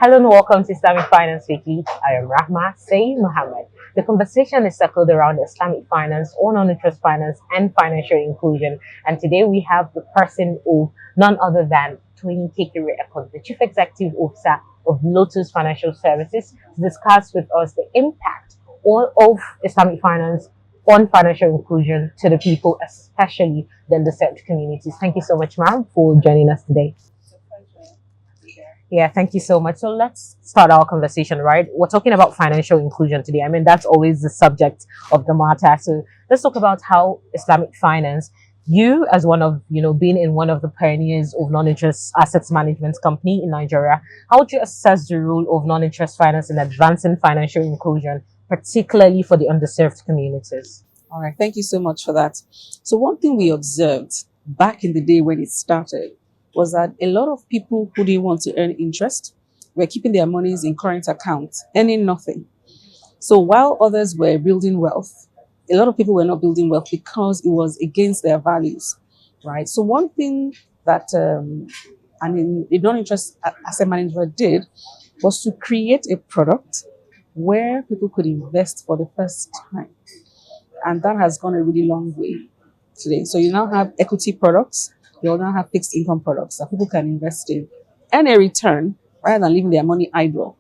Hello and welcome to Islamic Finance Weekly. I am Rahma Say Muhammad. The conversation is circled around Islamic finance, or non-interest finance, and financial inclusion. And today we have the person of none other than Toyin Kekere-Ekun, the Chief Executive Officer of Lotus Financial Services, to discuss with us the impact of Islamic finance on financial inclusion to the people, especially the underserved communities. Thank you so much, ma'am, for joining us today. Yeah, thank you so much. So let's start our conversation, right? We're talking about financial inclusion today. I mean, that's always the subject of the matter. So let's talk about how Islamic finance, you as one of, being in one of the pioneers of non-interest assets management company in Nigeria, how would you assess the role of non-interest finance in advancing financial inclusion, particularly for the underserved communities? All right, thank you so much for that. So one thing we observed back in the day when it started was that a lot of people who didn't want to earn interest were keeping their monies in current accounts, earning nothing. So while others were building wealth, a lot of people were not building wealth because it was against their values, right? So one thing that the non-interest asset manager did was to create a product where people could invest for the first time. And that has gone a really long way today. So you now have equity products, you now have fixed income products that people can invest in and a return rather than leaving their money idle.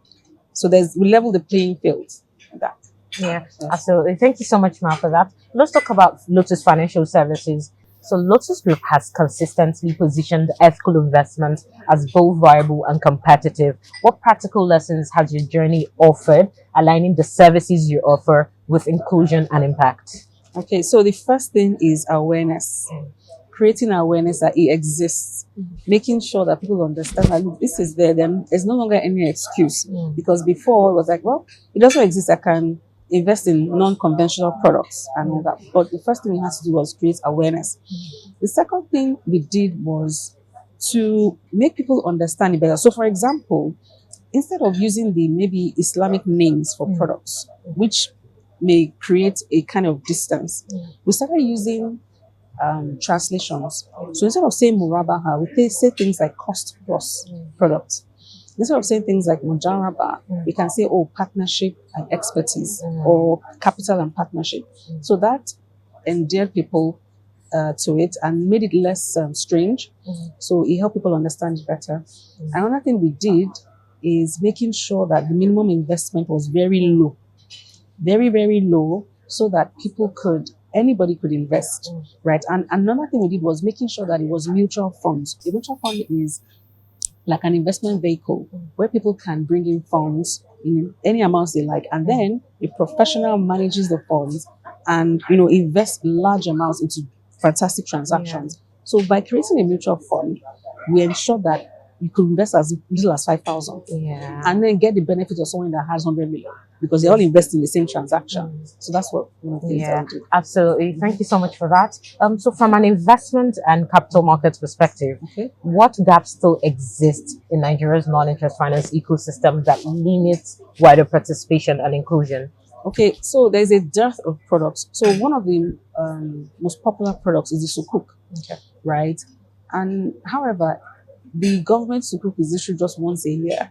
So we level the playing field like that. Yeah, absolutely. Thank you so much, Ma, for that. Let's talk about Lotus Financial Services. So Lotus Group has consistently positioned ethical investments as both viable and competitive. What practical lessons has your journey offered, aligning the services you offer with inclusion and impact? Okay, so the first thing is awareness. Creating awareness that it exists, making sure that people understand that look, this is there, then there's no longer any excuse. Because before it was like, well, it doesn't exist. I can invest in non-conventional products and all that. But the first thing we had to do was create awareness. The second thing we did was to make people understand it better. So for example, instead of using the maybe Islamic names for products, which may create a kind of distance, we started using translations. So instead of saying murabaha, we say things like cost plus product. Instead of saying things like mujaraba, we can say, partnership and expertise, or capital and partnership. So that endeared people to it and made it less strange. So it helped people understand it better. Another thing we did is making sure that the minimum investment was very low, very, very low, so that anybody could invest, right? And another thing we did was making sure that it was mutual funds. A mutual fund is like an investment vehicle where people can bring in funds in any amounts they like, and then a professional manages the funds and invest large amounts into fantastic transactions. So by creating a mutual fund, we ensure that you could invest as little as 5,000, and then get the benefit of someone that has 100 million, because they all invest in the same transaction. So that's what one of the things that we do. Absolutely. Thank you so much for that. So from an investment and capital markets perspective, what gaps still exist in Nigeria's non-interest finance ecosystem that limits wider participation and inclusion? Okay, so there's a dearth of products. So one of the most popular products is the sukuk, right? And however, the government sukuk is issued just once a year,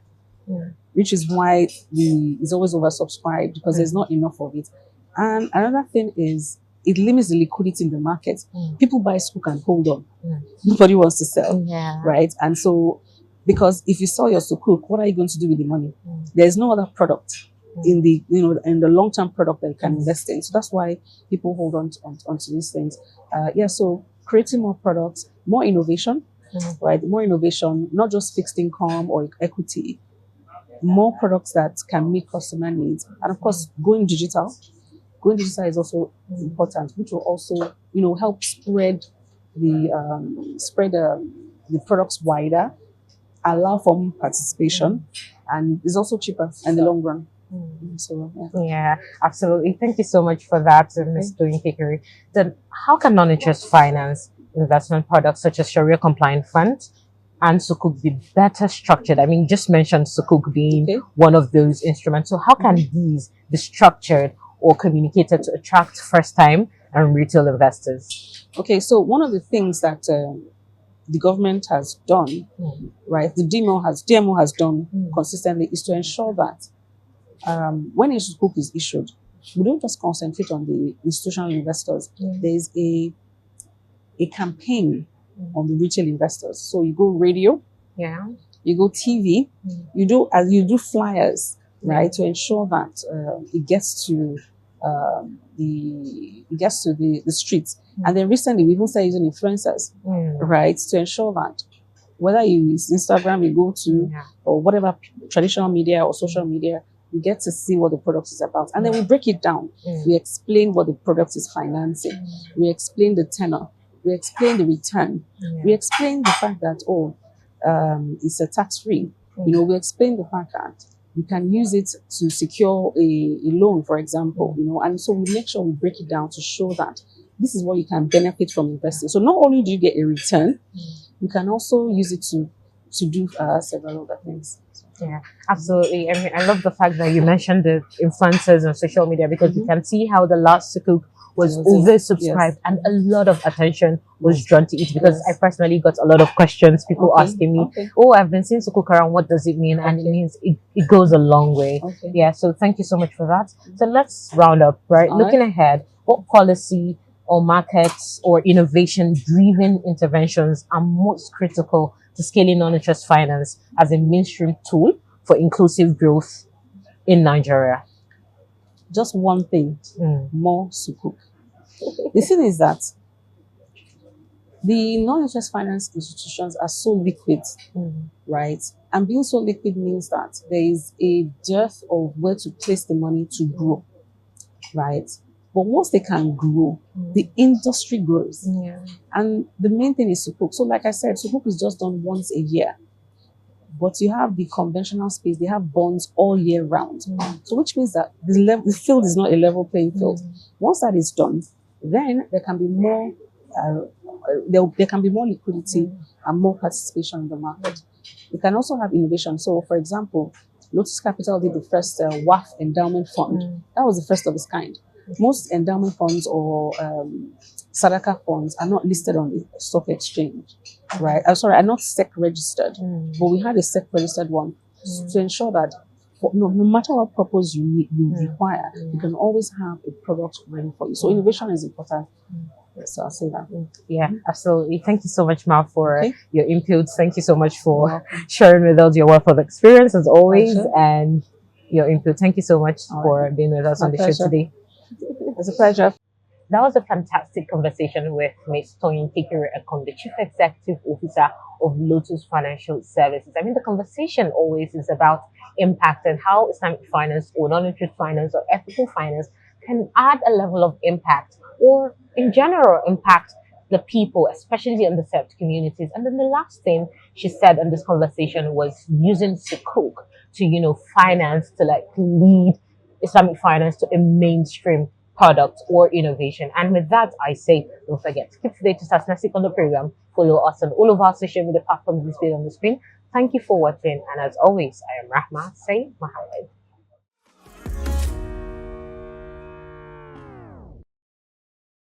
which is why it's always oversubscribed, because there's not enough of it. And another thing is it limits the liquidity in the market. People buy sukuk and hold on. Nobody wants to sell, right? And so, because if you sell your sukuk, what are you going to do with the money? There's no other product in the long-term product that you can invest in. So that's why people hold on to these things. So creating more products, more innovation. Right, more innovation, not just fixed income or equity, more products that can meet customer needs, and of course, going digital. Going digital is also important, which will also, help spread the products wider, allow for more participation, and is also cheaper in the long run. So absolutely. Thank you so much for that, Ms. Toyin Kekere. Then, how can non-interest finance investment products such as Sharia compliant funds and sukuk be better structured? I mean, you just mentioned sukuk being one of those instruments. So how can these be structured or communicated to attract first-time and retail investors? Okay, so one of the things that the government has done, right? The DMO has done consistently is to ensure that when a sukuk is issued, we don't just concentrate on the institutional investors. There is a campaign on the retail investors. So you go radio, Yeah. you go TV, you do flyers, right, to ensure that it gets to the streets. And then recently we even started using influencers, right, to ensure that whether you use Instagram, you go to or whatever traditional media or social media, you get to see what the product is about. And then we break it down. We explain what the product is financing. We explain the tenor. We explain the return. We explain the fact that, it's a tax-free. We explain the fact that you can use it to secure a loan, for example, and so we make sure we break it down to show that this is what you can benefit from investing. So not only do you get a return, you can also use it to do several other things. Yeah, absolutely. I mean, I love the fact that you mentioned the influencers on social media because you can see how the last sukuk was oversubscribed and a lot of attention was drawn to it because I personally got a lot of questions, people asking me, oh, I've been seeing sukuk around, what does it mean? And it means it goes a long way. Yeah, so thank you so much for that. So let's round up, right? Looking ahead, what policy or markets or innovation-driven interventions are most critical to scaling non-interest finance as a mainstream tool for inclusive growth in Nigeria? Just one thing, more sukuk. The thing is that the non-interest finance institutions are so liquid, right? And being so liquid means that there is a dearth of where to place the money to grow, right? But once they can grow, the industry grows. And the main thing is sukuk. So like I said, sukuk is just done once a year. But you have the conventional space, they have bonds all year round. So which means that the field is not a level playing field. Once that is done, then there can be more there can be more liquidity and more participation in the market. You can also have innovation. So for example, Lotus Capital did the first WAF endowment fund. That was the first of its kind. Most endowment funds or Sadaka funds are not listed on the stock exchange, right? Are not SEC registered, but we had a SEC registered one to ensure that no matter what purpose you require, you can always have a product ready for you. So innovation is important. So I'll say that. Yeah, absolutely. Thank you so much, Ma, for your inputs. Thank you so much for sharing with us your wealth of experience as always and your input. Thank you so much for being with us on the show today. It's a pleasure. That was a fantastic conversation with Ms. Toyin Kekere-Ekun, the Chief Executive Officer of Lotus Financial Services. I mean, the conversation always is about impact and how Islamic finance or non-interest finance or ethical finance can add a level of impact or, in general, impact the people, especially the underserved communities. And then the last thing she said in this conversation was using sukuk to, finance, to lead Islamic finance to a mainstream product or innovation. And with that, I say, don't forget, keep today to Sasnasik on the program. Follow us on all of our social media platforms displayed on the screen. Thank you for watching. And as always, I am Rahma Say Mohammed.